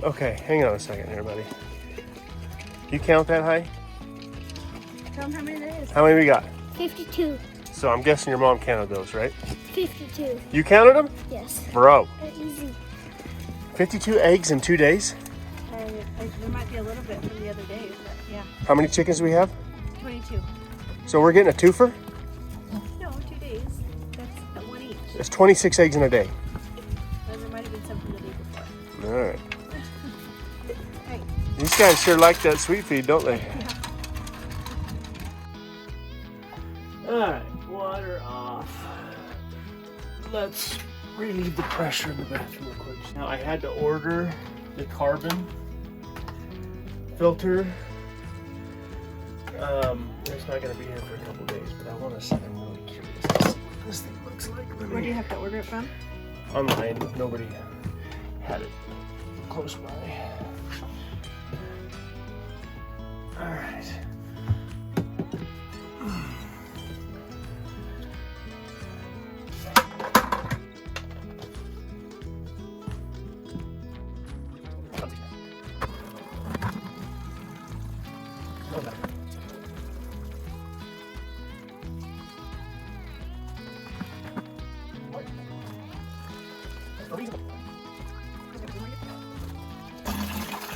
Okay, hang on a second here, buddy. You count that high? Tell them how many there is. How many we got? 52. So I'm guessing your mom counted those, right? 52. You counted them? Yes. Bro. Easy. 52 eggs in 2 days? There might be a little bit from the other day, but yeah. How many chickens do we have? 22. So we're getting a twofer? No, 2 days. That's at one each. There's 26 eggs in a day. There might have been something the day before. All right. Hey. These guys sure like that sweet feed, don't they? Yeah. All right, water off. Let's relieve the pressure in the bathroom real quick. Now I had to order the carbon filter. It's not gonna be here for a couple days, but I want to. I'm really curious to see what this thing looks like. Where do you have to order it from? Online, nobody had it close by. All right.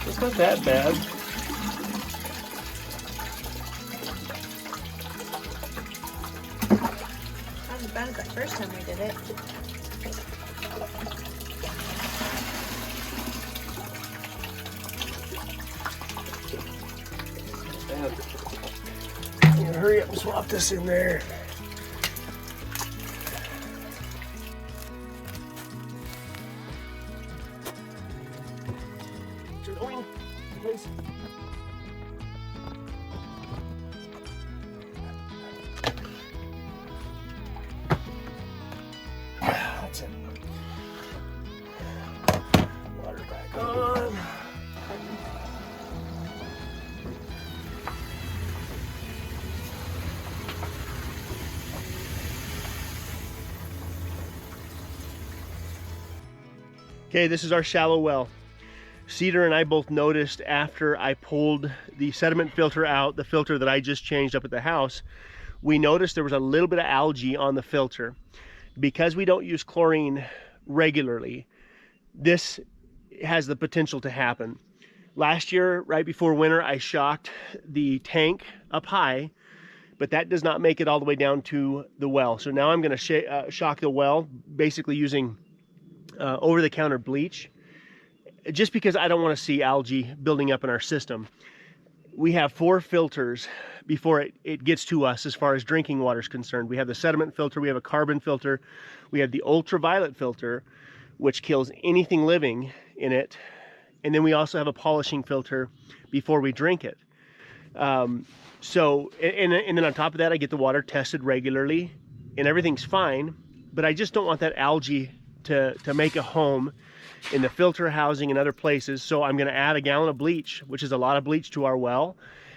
It's not that bad. Not as bad as that first time we did it. I'm gonna hurry up and swap this in there. That's it. Water back on. Okay, this is our shallow well. Cedar and I both noticed after I pulled the sediment filter out, the filter that I just changed up at the house, we noticed there was a little bit of algae on the filter. Because we don't use chlorine regularly, this has the potential to happen. Last year, right before winter, I shocked the tank up high, but that does not make it all the way down to the well. So now I'm going to shock the well, basically using over-the-counter bleach, just because I don't want to see algae building up in our system. We have 4 filters before it gets to us as far as drinking water is concerned. We have the sediment filter, we have a carbon filter, we have the ultraviolet filter, which kills anything living in it, and then we also have a polishing filter before we drink it. And then on top of that, I get the water tested regularly, and everything's fine, but I just don't want that algae to make a home in the filter housing and other places. So I'm going to add a gallon of bleach, which is a lot of bleach, to our well,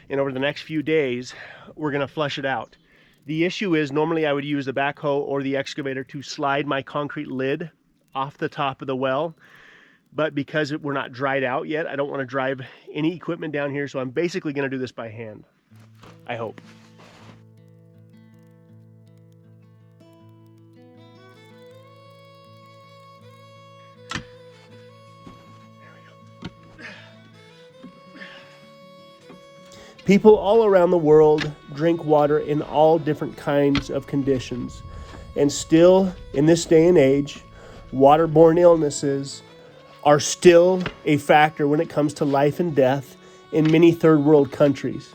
and over the next few days we're going to flush it out. The issue is, normally I would use the backhoe or the excavator to slide my concrete lid off the top of the well, but because we're not dried out yet, I don't want to drive any equipment down here, so I'm basically going to do this by hand, I hope. People all around the world drink water in all different kinds of conditions. And still, in this day and age, waterborne illnesses are still a factor when it comes to life and death in many third world countries.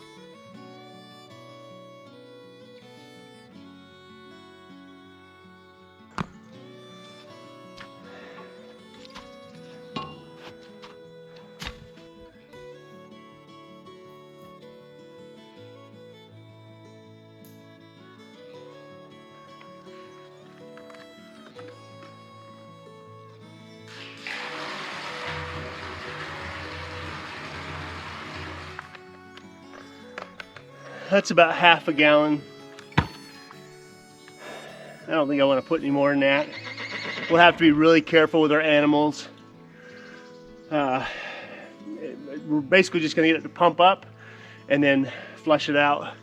That's about half a gallon. I don't think I want to put any more than that. We'll have to be really careful with our animals. we're basically just gonna get it to pump up and then flush it out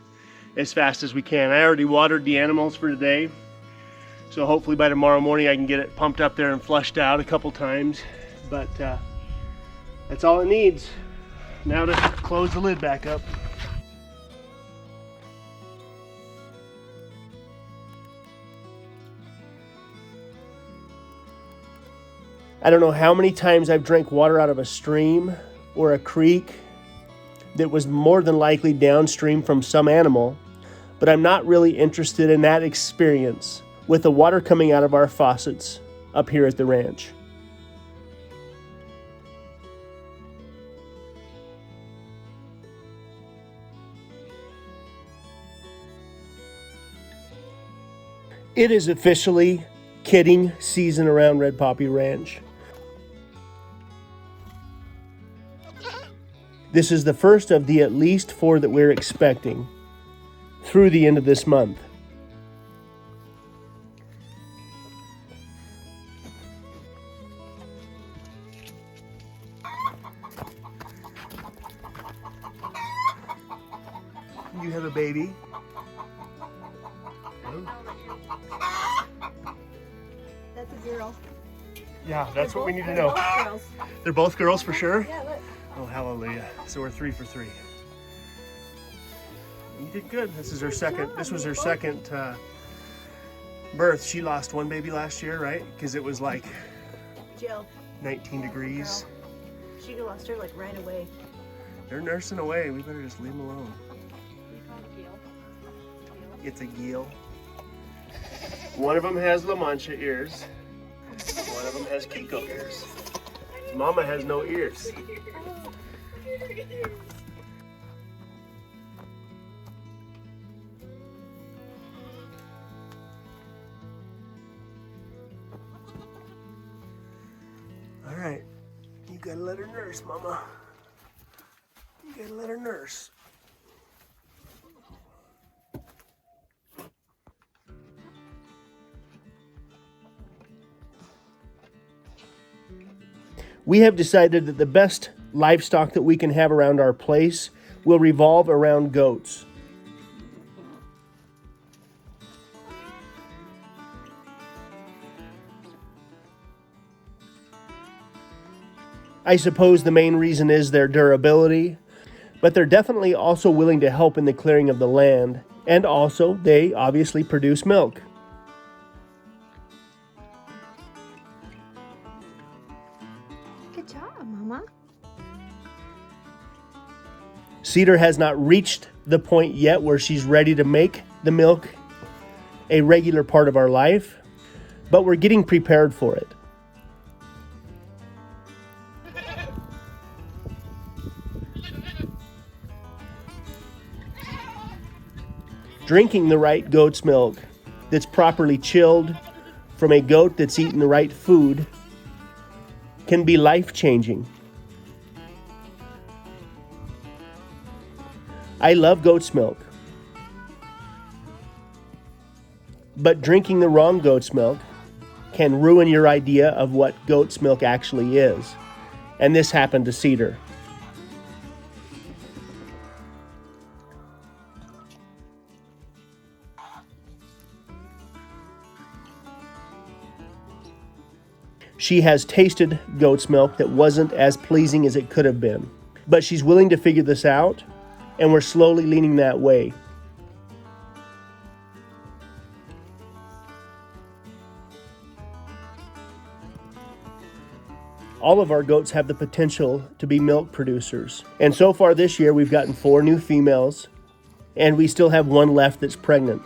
as fast as we can. I already watered the animals for today, so hopefully by tomorrow morning I can get it pumped up there and flushed out a couple times. But that's all it needs. Now to close the lid back up. I don't know how many times I've drank water out of a stream or a creek that was more than likely downstream from some animal, but I'm not really interested in that experience with the water coming out of our faucets up here at the ranch. It is officially kidding season around Red Poppy Ranch. This is the first of the at least 4 that we're expecting through the end of this month. You have a baby? That's a girl. Yeah, that's what we need to They're know. both girls. They're both girls for sure? Yeah, look. Oh, hallelujah. So we're 3 for 3. You did good. This was her second birth. She lost one baby last year, right? Because it was like Jill. 19 degrees. Girl. She lost her like right away. They're nursing away. We better just leave them alone. We call it Gil. It's a Gil. One of them has La Mancha ears. One of them has Kiko ears. Mama has no ears. All right, you gotta let her nurse, Mama. You gotta let her nurse. We have decided that the best livestock that we can have around our place will revolve around goats. I suppose the main reason is their durability, but they're definitely also willing to help in the clearing of the land, and also they obviously produce milk. Good job, Mama. Cedar has not reached the point yet where she's ready to make the milk a regular part of our life, but we're getting prepared for it. Drinking the right goat's milk that's properly chilled from a goat that's eaten the right food can be life-changing. I love goat's milk, but drinking the wrong goat's milk can ruin your idea of what goat's milk actually is. And this happened to Cedar. She has tasted goat's milk that wasn't as pleasing as it could have been, but she's willing to figure this out, and we're slowly leaning that way. All of our goats have the potential to be milk producers, and so far this year we've gotten 4 new females, and we still have 1 left that's pregnant.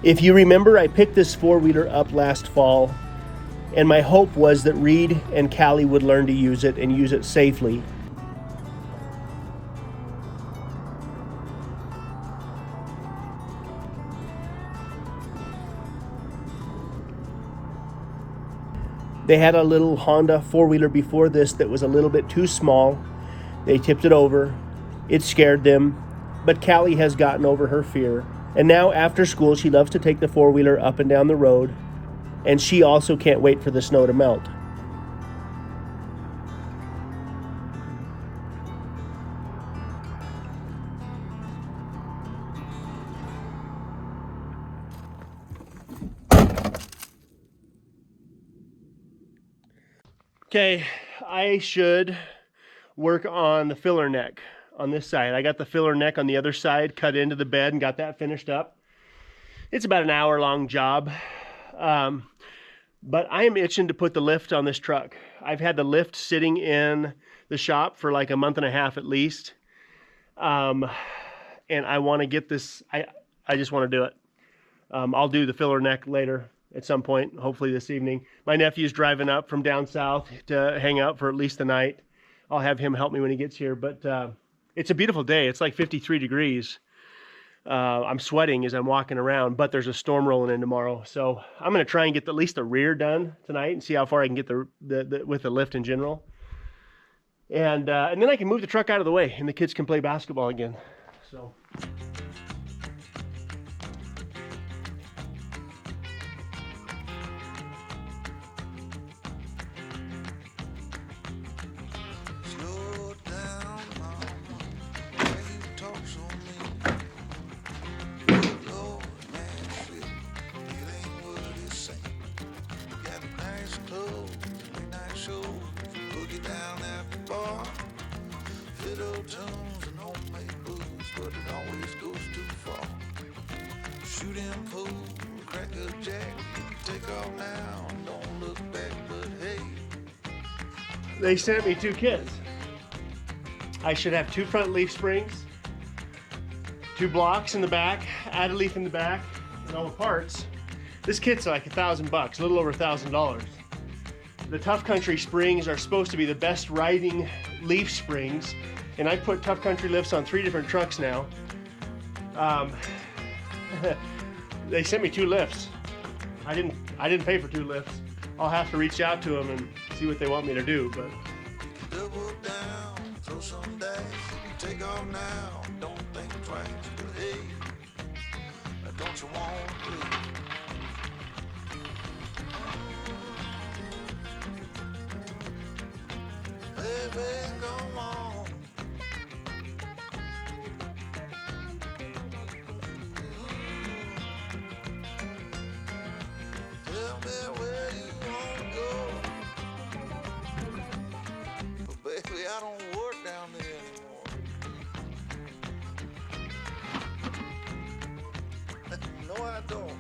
If you remember, I picked this 4-wheeler up last fall, and my hope was that Reed and Callie would learn to use it and use it safely. They had a little Honda four-wheeler before this that was a little bit too small. They tipped it over. It scared them, but Callie has gotten over her fear. And now after school, she loves to take the four-wheeler up and down the road, and she also can't wait for the snow to melt. Okay, I should work on the filler neck on this side. I got the filler neck on the other side cut into the bed and got that finished up. It's about an hour-long job, but I am itching to put the lift on this truck. I've had the lift sitting in the shop for like a month and a half at least, and I want to get this. I just want to do it. I'll do the filler neck later at some point, hopefully this evening. My nephew's driving up from down south to hang out for at least the night. I'll have him help me when he gets here, but it's a beautiful day. It's like 53 degrees. I'm sweating as I'm walking around, but there's a storm rolling in tomorrow. So I'm going to try and get at least the rear done tonight and see how far I can get with the lift in general. And then I can move the truck out of the way and the kids can play basketball again. So. They sent me two kits. I should have two front leaf springs, two blocks in the back, add a leaf in the back, and all the parts. This kit's like $1,000, a little over $1,000. The Tough Country springs are supposed to be the best riding leaf springs, and I put Tough Country lifts on 3 different trucks now. They sent me 2 lifts. I didn't pay for 2 lifts. I'll have to reach out to them and see what they want me to do, but. Double down, throw some dice, take off now, don't think twice, but hey, don't you want to? Baby, come on. Tell me where you want to go. But baby, I don't work down there anymore. No, I don't.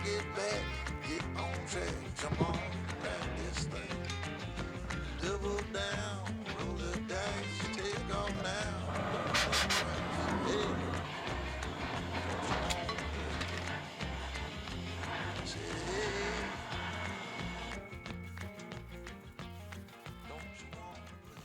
Get back, get on track, jump on, ride this thing. Double down, roll the dice, take off now. Hey. Say, hey. Don't you want to play?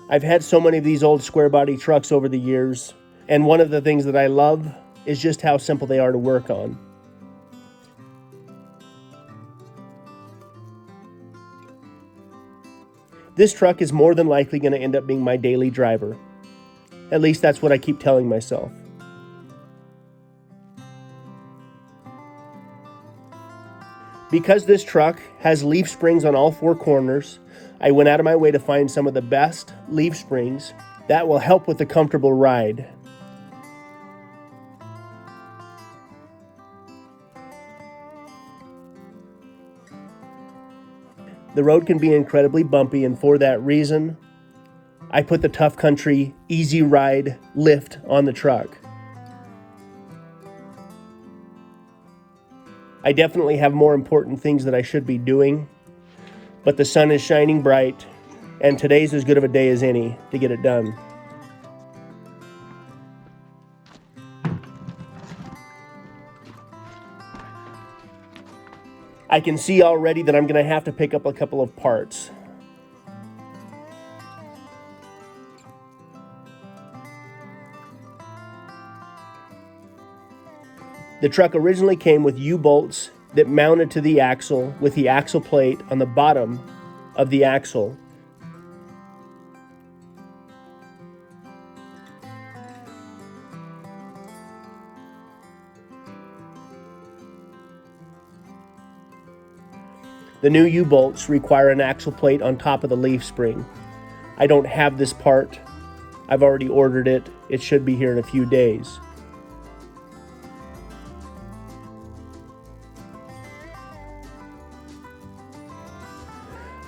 I've had so many of these old square body trucks over the years, and one of the things that I love is just how simple they are to work on. This truck is more than likely going to end up being my daily driver. At least that's what I keep telling myself. Because this truck has leaf springs on all 4 corners, I went out of my way to find some of the best leaf springs that will help with a comfortable ride. The road can be incredibly bumpy, and for that reason, I put the Tough Country Easy Ride lift on the truck. I definitely have more important things that I should be doing, but the sun is shining bright, and today's as good of a day as any to get it done. I can see already that I'm going to have to pick up a couple of parts. The truck originally came with U-bolts that mounted to the axle with the axle plate on the bottom of the axle. The new U-bolts require an axle plate on top of the leaf spring. I don't have this part. I've already ordered it. It should be here in a few days.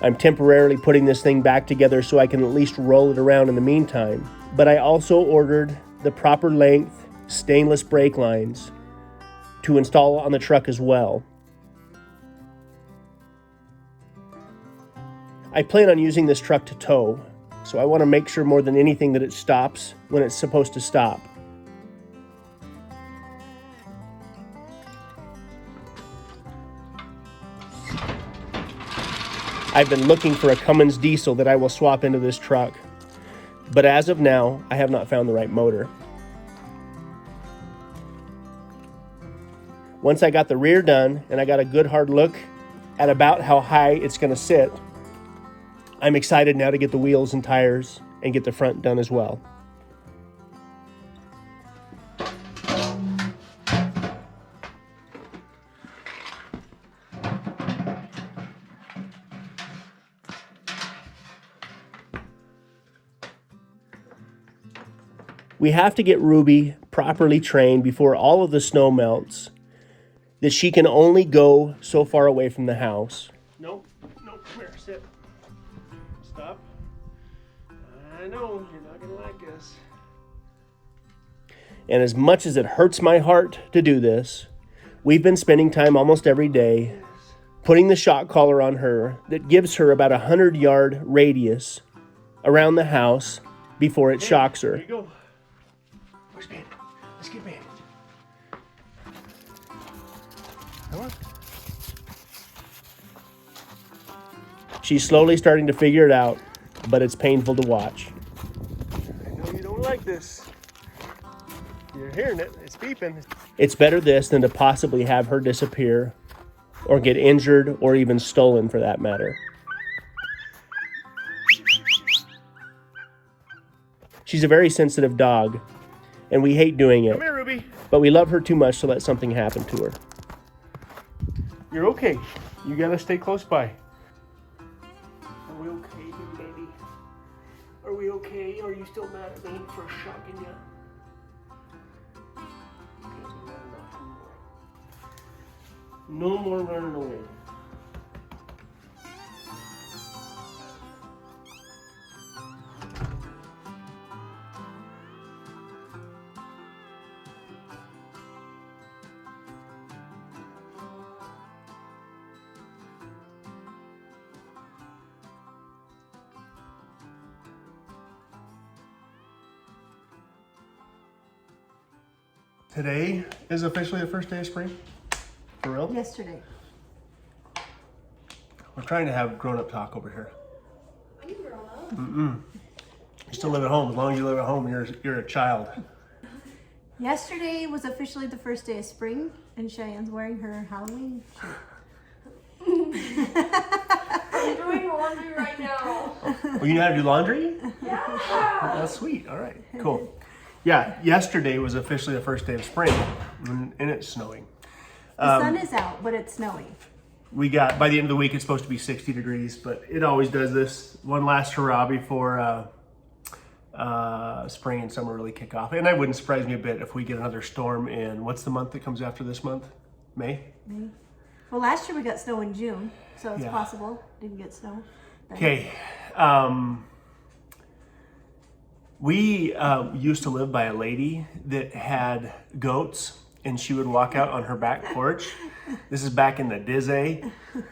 I'm temporarily putting this thing back together so I can at least roll it around in the meantime. But I also ordered the proper length stainless brake lines to install on the truck as well. I plan on using this truck to tow, so I want to make sure more than anything that it stops when it's supposed to stop. I've been looking for a Cummins diesel that I will swap into this truck, but as of now, I have not found the right motor. Once I got the rear done and I got a good hard look at about how high it's going to sit, I'm excited now to get the wheels and tires and get the front done as well. We have to get Ruby properly trained before all of the snow melts, that she can only go so far away from the house. Nope, come here, sit. Stop. I know, you're not gonna like this. And as much as it hurts my heart to do this, we've been spending time almost every day putting the shock collar on her that gives her about 100-yard radius around the house before it shocks her. There you go. Where's Bandit? Let's get Bandit. Come on. She's slowly starting to figure it out, but it's painful to watch. I know you don't like this. You're hearing it. It's beeping. It's better this than to possibly have her disappear or get injured or even stolen for that matter. She's a very sensitive dog, and we hate doing it. Come here, Ruby. But we love her too much to let something happen to her. You're okay. You gotta stay close by. Are we okay, baby? Are we okay? Are you still mad at me for shocking you? No more running away. Today is officially the first day of spring? For real? Yesterday. We're trying to have grown-up talk over here. Are you grown up? You still live at home. As long as you live at home, you're a child. Yesterday was officially the first day of spring, and Cheyenne's wearing her Halloween shirt. I'm doing laundry right now. Well, you know how to do laundry? Yeah. That's sweet. All right, cool. Yeah, yesterday was officially the first day of spring, and it's snowing. The sun is out, but it's snowing. We got, by the end of the week, it's supposed to be 60 degrees, but it always does this one last hurrah before spring and summer really kick off. And that wouldn't surprise me a bit if we get another storm in, what's the month that comes after this month? May? May. Well, last year we got snow in June, so it's Yeah. possible. Didn't get snow. then. Okay. We used to live by a lady that had goats, and she would walk out on her back porch. This is back in the Dizzy.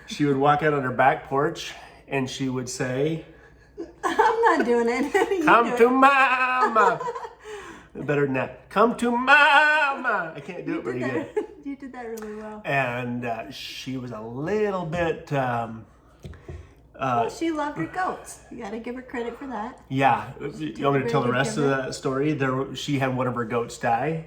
She would walk out on her back porch, and she would say, I'm not doing it. You "Come do to it. mama." Better than that. "Come to mama." I can't do it very good. You did that really well. And she was a little bit, Well, she loved her goats. You got to give her credit for that. yeah. You want me to tell the really rest of give that story? She had one of her goats die.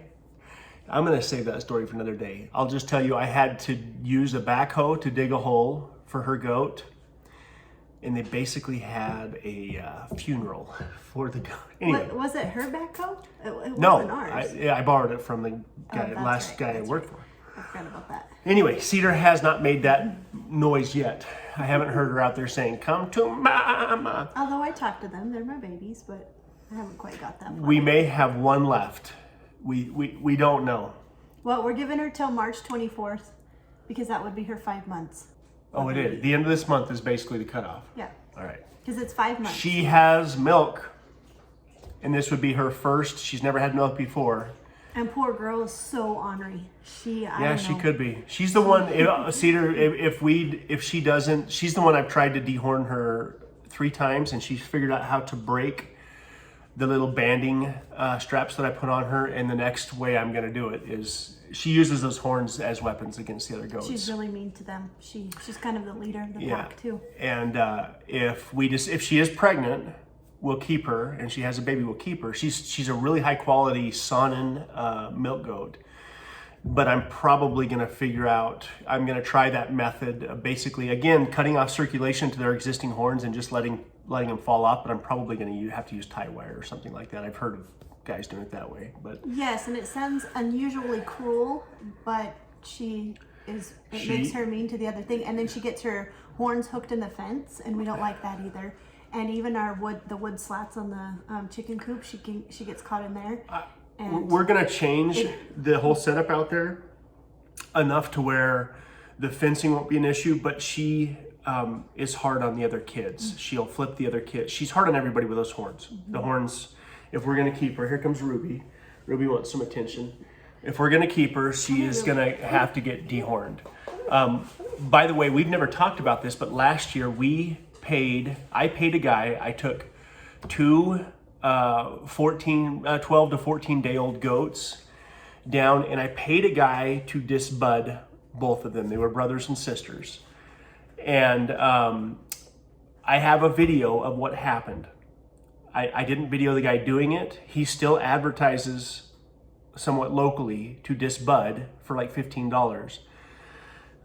I'm going to save that story for another day. I'll just tell you, I had to use a backhoe to dig a hole for her goat. And they basically had a funeral for the goat. Anyway, Was it her backhoe? It no, wasn't ours. I borrowed it from the guy, that's last right, guy I that's worked for. I forgot about that. Anyway, Cedar has not made that noise yet. I haven't heard her out there saying, "Come to mama." Although I talk to them, they're my babies, but I haven't quite got that far. We may have one left. We don't know. Well, we're giving her till March 24th because that would be her 5 months. Oh, it is. The end of this month is basically the cutoff. Yeah, All right. because it's 5 months. She has milk, and this would be her first. She's never had milk before. And poor girl is so ornery. I Yeah, don't she know. could be. She's the one. Cedar, if she doesn't, she's the one I've tried to dehorn her 3 times, and she's figured out how to break the little banding straps that I put on her. And the next way I'm going to do it is she uses those horns as weapons against the other goats. She's really mean to them. She's kind of the leader of the Yeah. pack too. And if she is pregnant, we'll keep her, and she has a baby, we'll keep her. She's a really high quality Saanen milk goat. But I'm probably going to figure out, I'm going to try that method of basically, again, cutting off circulation to their existing horns and just letting them fall off. But I'm probably going to have to use tie wire or something like that. I've heard of guys doing it that way. But Yes, and it sounds unusually cruel, but it makes her mean to the other thing. And then she gets her horns hooked in the fence, and we don't like that either. And even the wood slats on the chicken coop, she gets caught in there. And we're going to change the whole setup out there enough to where the fencing won't be an issue, but she is hard on the other kids. Mm-hmm. She'll flip the other kids. She's hard on everybody with those horns. Mm-hmm. The horns, if we're going to keep her, here comes Ruby. Ruby wants some attention. If we're going to keep her, she is going to have to get dehorned. By the way, we've never talked about this, but last year I paid a guy, I took 2 12 to 14 day old goats down, and I paid a guy to disbud both of them. They were brothers and sisters. And I have a video of what happened. I didn't video the guy doing it. He still advertises somewhat locally to disbud for like $15.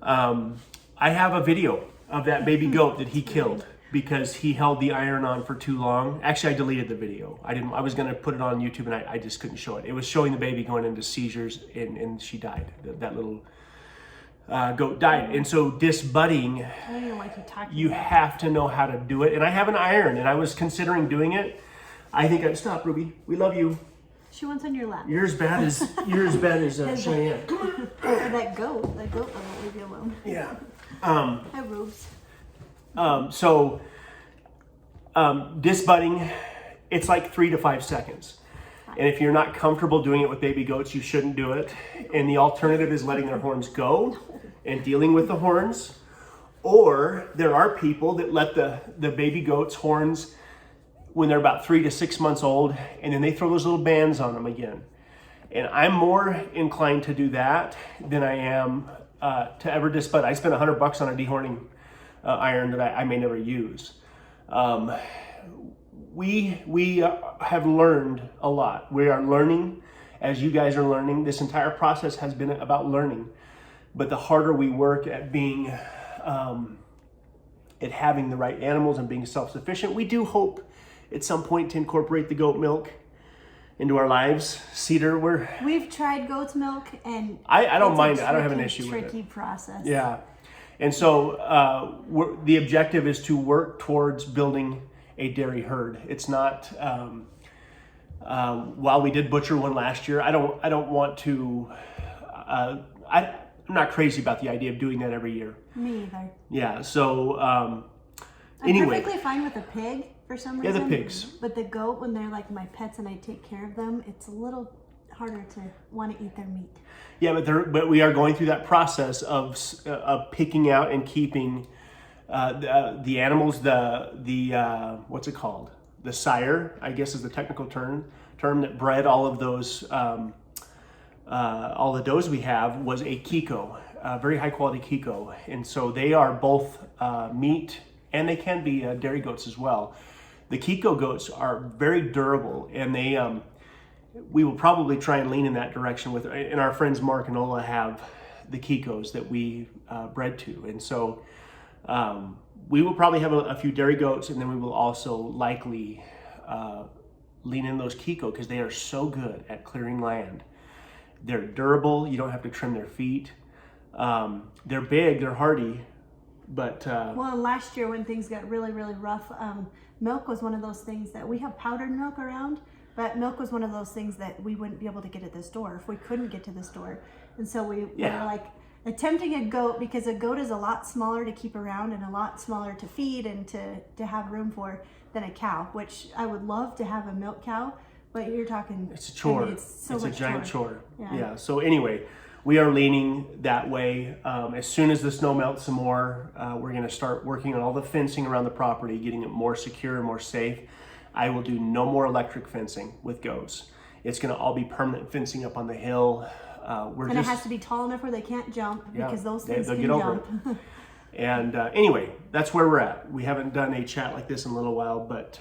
I have a video of that baby goat that he killed because he held the iron on for too long. Actually, I deleted the video. I was going to put it on YouTube, and I just couldn't show it. It was showing the baby going into seizures, and she died. That little goat died. And so disbudding, I don't even like you talking. you have to know how to do it. And I have an iron, and I was considering doing it. I think I'd stop, Ruby. We love you. She wants on your lap. You're as bad as Cheyenne. Or that goat. That goat won't leave you alone. Yeah. Hi, Rubes. Disbudding, it's like 3 to 5 seconds. And if you're not comfortable doing it with baby goats, you shouldn't do it. And the alternative is letting their horns go and dealing with the horns. Or there are people that let the baby goats' horns when they're about 3 to 6 months old, and then they throw those little bands on them again. And I'm more inclined to do that than I am to ever disbud. I spent $100 on a dehorning iron that I may never use. We have learned a lot. We are learning as you guys are learning. This entire process has been about learning. But the harder we work at being, at having the right animals and being self-sufficient, we do hope at some point to incorporate the goat milk into our lives. Cedar, We've tried goat's milk, and I don't it's mind a it. I don't have an tricky, issue with it. Tricky process. Yeah. And so the objective is to work towards building a dairy herd. It's not, while we did butcher one last year, I don't want to, I'm I'm not crazy about the idea of doing that every year. Me either. Yeah, so I'm anyway. perfectly fine with a pig for some Yeah, reason. the pigs. But the goat, when they're like my pets and I take care of them, it's a little harder to want to eat their meat. Yeah, but we are going through that process of picking out and keeping the animals, the what's it called? The sire, I guess is the technical term that bred all of those, all the does we have was a Kiko, very high quality Kiko. And so they are both meat and they can be dairy goats as well. The Kiko goats are very durable, and we will probably try and lean in that direction and our friends Mark and Ola have the Kikos that we bred to. And so we will probably have a few dairy goats, and then we will also likely lean in those Kiko because they are so good at clearing land. They're durable. You don't have to trim their feet. They're big, they're hardy, but... Well, last year when things got really, really rough, milk was one of those things that we have powdered milk around, but milk was one of those things that we wouldn't be able to get at the store if we couldn't get to the store. And so we were like attempting a goat, because a goat is a lot smaller to keep around and a lot smaller to feed and to have room for than a cow, which I would love to have a milk cow, but you're talking... It's a chore. I mean, it's a giant chore. Yeah. So anyway, we are leaning that way. As soon as the snow melts some more, we're going to start working on all the fencing around the property, getting it more secure and more safe. I will do no more electric fencing with goats. It's going to all be permanent fencing up on the hill. It has to be tall enough where they can't jump, because those things they'll can get over jump. And anyway, that's where we're at. We haven't done a chat like this in a little while, but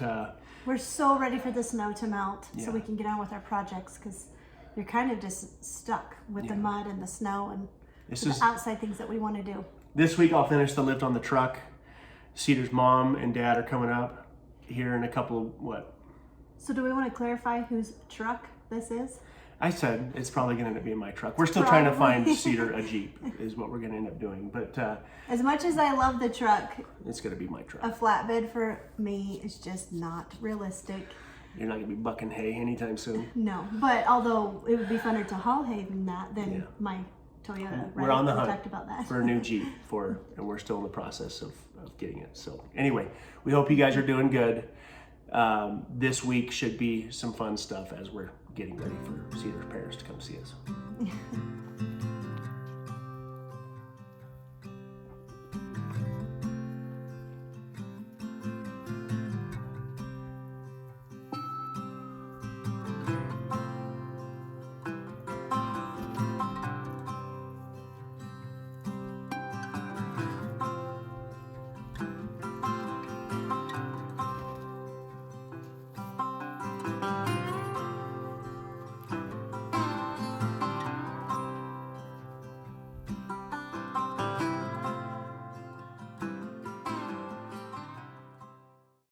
we're so ready for the snow to melt so Yeah. we can get on with our projects, because you're kind of just stuck with the mud and the snow and the outside things that we want to do. This week I'll finish the lift on the truck. Cedar's mom and dad are coming up here in a couple of, So do we want to clarify whose truck this is? I said it's probably going to end up being my truck. We're still trying to find Cedar a Jeep is what we're going to end up doing. But As much as I love the truck, it's going to be my truck. a flatbed for me is just not realistic. You're not going to be bucking hay anytime soon. No, but although it would be funner to haul hay than that, than Yeah. my Toyota. We're on the We hunt talked about that. for a new Jeep and we're still in the process of getting it. So anyway, we hope you guys are doing good. This week should be some fun stuff as we're getting ready for Cedar's parents to come see us.